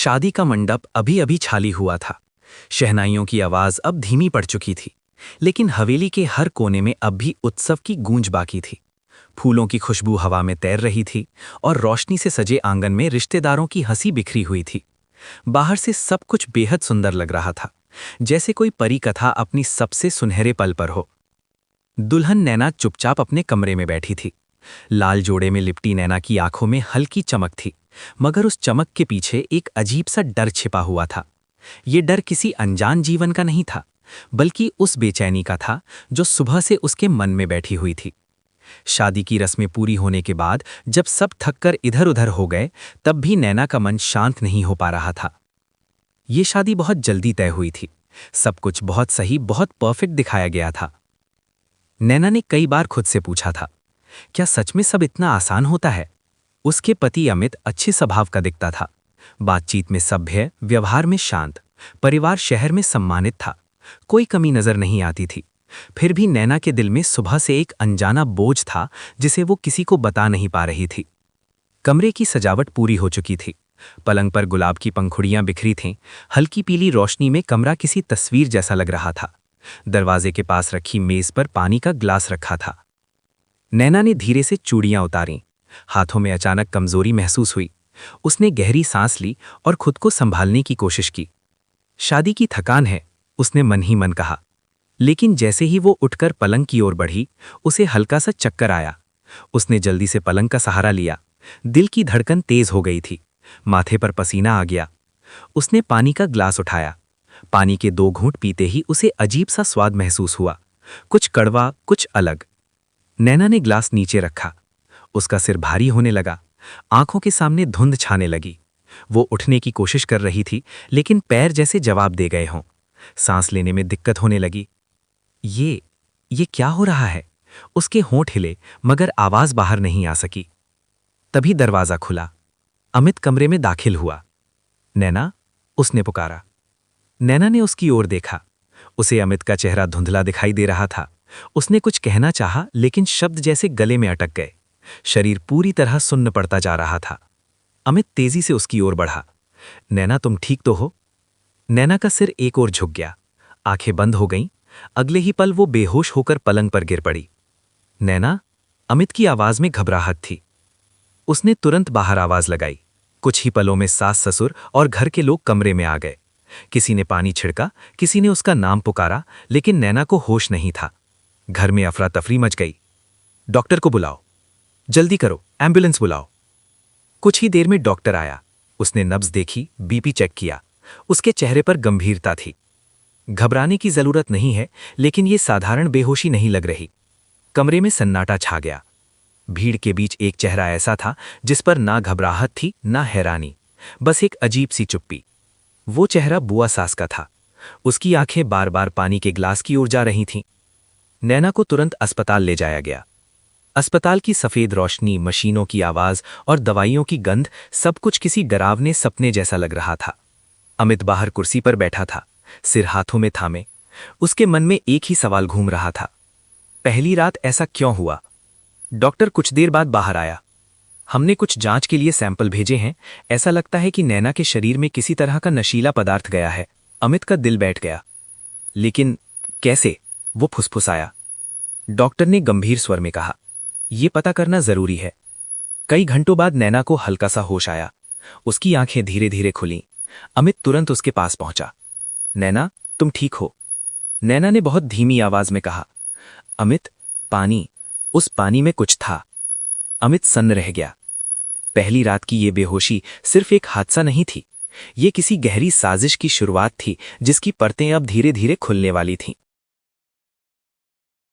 शादी का मंडप अभी अभी खाली हुआ था। शहनाइयों की आवाज अब धीमी पड़ चुकी थी, लेकिन हवेली के हर कोने में अब भी उत्सव की गूंज बाकी थी। फूलों की खुशबू हवा में तैर रही थी और रोशनी से सजे आंगन में रिश्तेदारों की हंसी बिखरी हुई थी। बाहर से सब कुछ बेहद सुंदर लग रहा था, जैसे कोई परी कथा अपनी सबसे सुनहरे पल पर हो। दुल्हन नैना चुपचाप अपने कमरे में बैठी थी। लाल जोड़े में लिपटी नैना की आंखों में हल्की चमक थी, मगर उस चमक के पीछे एक अजीब सा डर छिपा हुआ था। ये डर किसी अनजान जीवन का नहीं था, बल्कि उस बेचैनी का था जो सुबह से उसके मन में बैठी हुई थी। शादी की रस्में पूरी होने के बाद जब सब थककर इधर उधर हो गए, तब भी नैना का मन शांत नहीं हो पा रहा था। ये शादी बहुत जल्दी तय हुई थी। सब कुछ बहुत सही, बहुत परफेक्ट दिखाया गया था। नैना ने कई बार खुद से पूछा था, क्या सच में सब इतना आसान होता है? उसके पति अमित अच्छे स्वभाव का दिखता था, बातचीत में सभ्य, व्यवहार में शांत, परिवार शहर में सम्मानित था, कोई कमी नजर नहीं आती थी। फिर भी नैना के दिल में सुबह से एक अनजाना बोझ था, जिसे वो किसी को बता नहीं पा रही थी। कमरे की सजावट पूरी हो चुकी थी। पलंग पर गुलाब की पंखुड़ियां बिखरी थीं। हल्की पीली रोशनी में कमरा किसी तस्वीर जैसा लग रहा था। दरवाजे के पास रखी मेज पर पानी का ग्लास रखा था। नैना ने धीरे से चूड़ियां उतारीं। हाथों में अचानक कमजोरी महसूस हुई। उसने गहरी सांस ली और खुद को संभालने की कोशिश की। शादी की थकान है, उसने मन ही मन कहा। लेकिन जैसे ही वो उठकर पलंग की ओर बढ़ी, उसे हल्का सा चक्कर आया। उसने जल्दी से पलंग का सहारा लिया। दिल की धड़कन तेज हो गई थी, माथे पर पसीना आ गया। उसने पानी का ग्लास उठाया। पानी के 2 घूंट पीते ही उसे अजीब सा स्वाद महसूस हुआ, कुछ कड़वा, कुछ अलग। नैना ने ग्लास नीचे रखा। उसका सिर भारी होने लगा, आंखों के सामने धुंध छाने लगी। वो उठने की कोशिश कर रही थी, लेकिन पैर जैसे जवाब दे गए हों। सांस लेने में दिक्कत होने लगी। ये क्या हो रहा है? उसके होंठ हिले, मगर आवाज बाहर नहीं आ सकी। तभी दरवाजा खुला। अमित कमरे में दाखिल हुआ। नैना, उसने पुकारा। नैना ने उसकी ओर देखा। उसे अमित का चेहरा धुंधला दिखाई दे रहा था। उसने कुछ कहना चाहा, लेकिन शब्द जैसे गले में अटक गए। शरीर पूरी तरह सुन्न पड़ता जा रहा था। अमित तेजी से उसकी ओर बढ़ा। नैना, तुम ठीक तो हो? नैना का सिर एक ओर झुक गया, आंखें बंद हो गईं। अगले ही पल वो बेहोश होकर पलंग पर गिर पड़ी। नैना, अमित की आवाज में घबराहट थी। उसने तुरंत बाहर आवाज लगाई। कुछ ही पलों में सास ससुर और घर के लोग कमरे में आ गए। किसी ने पानी छिड़का, किसी ने उसका नाम पुकारा, लेकिन नैना को होश नहीं था। घर में अफरा तफरी मच गई। डॉक्टर को बुलाओ, जल्दी करो, एम्बुलेंस बुलाओ। कुछ ही देर में डॉक्टर आया। उसने नब्ज देखी, बीपी चेक किया। उसके चेहरे पर गंभीरता थी। घबराने की जरूरत नहीं है, लेकिन ये साधारण बेहोशी नहीं लग रही। कमरे में सन्नाटा छा गया। भीड़ के बीच एक चेहरा ऐसा था जिस पर ना घबराहट थी, ना हैरानी, बस एक अजीब सी चुप्पी। वो चेहरा बुआ सास का था। उसकी आंखें बार बार पानी के ग्लास की ओर जा रही थीं। नैना को तुरंत अस्पताल ले जाया गया। अस्पताल की सफेद रोशनी, मशीनों की आवाज और दवाइयों की गंध, सब कुछ किसी डरावने सपने जैसा लग रहा था। अमित बाहर कुर्सी पर बैठा था, सिर हाथों में थामे। उसके मन में एक ही सवाल घूम रहा था, पहली रात ऐसा क्यों हुआ? डॉक्टर कुछ देर बाद बाहर आया। हमने कुछ जांच के लिए सैंपल भेजे हैं। ऐसा लगता है कि नैना के शरीर में किसी तरह का नशीला पदार्थ गया है। अमित का दिल बैठ गया। लेकिन कैसे? वो फुसफुसाया। डॉक्टर ने गंभीर स्वर में कहा, यह पता करना जरूरी है। कई घंटों बाद नैना को हल्का सा होश आया। उसकी आंखें धीरे धीरे खुलीं। अमित तुरंत उसके पास पहुंचा। नैना, तुम ठीक हो? नैना ने बहुत धीमी आवाज में कहा। अमित, पानी, उस पानी में कुछ था। अमित सन्न रह गया। पहली रात की ये बेहोशी सिर्फ एक हादसा नहीं थी, ये किसी गहरी साजिश की शुरुआत थी, जिसकी परतें अब धीरे धीरे खुलने वाली थीं।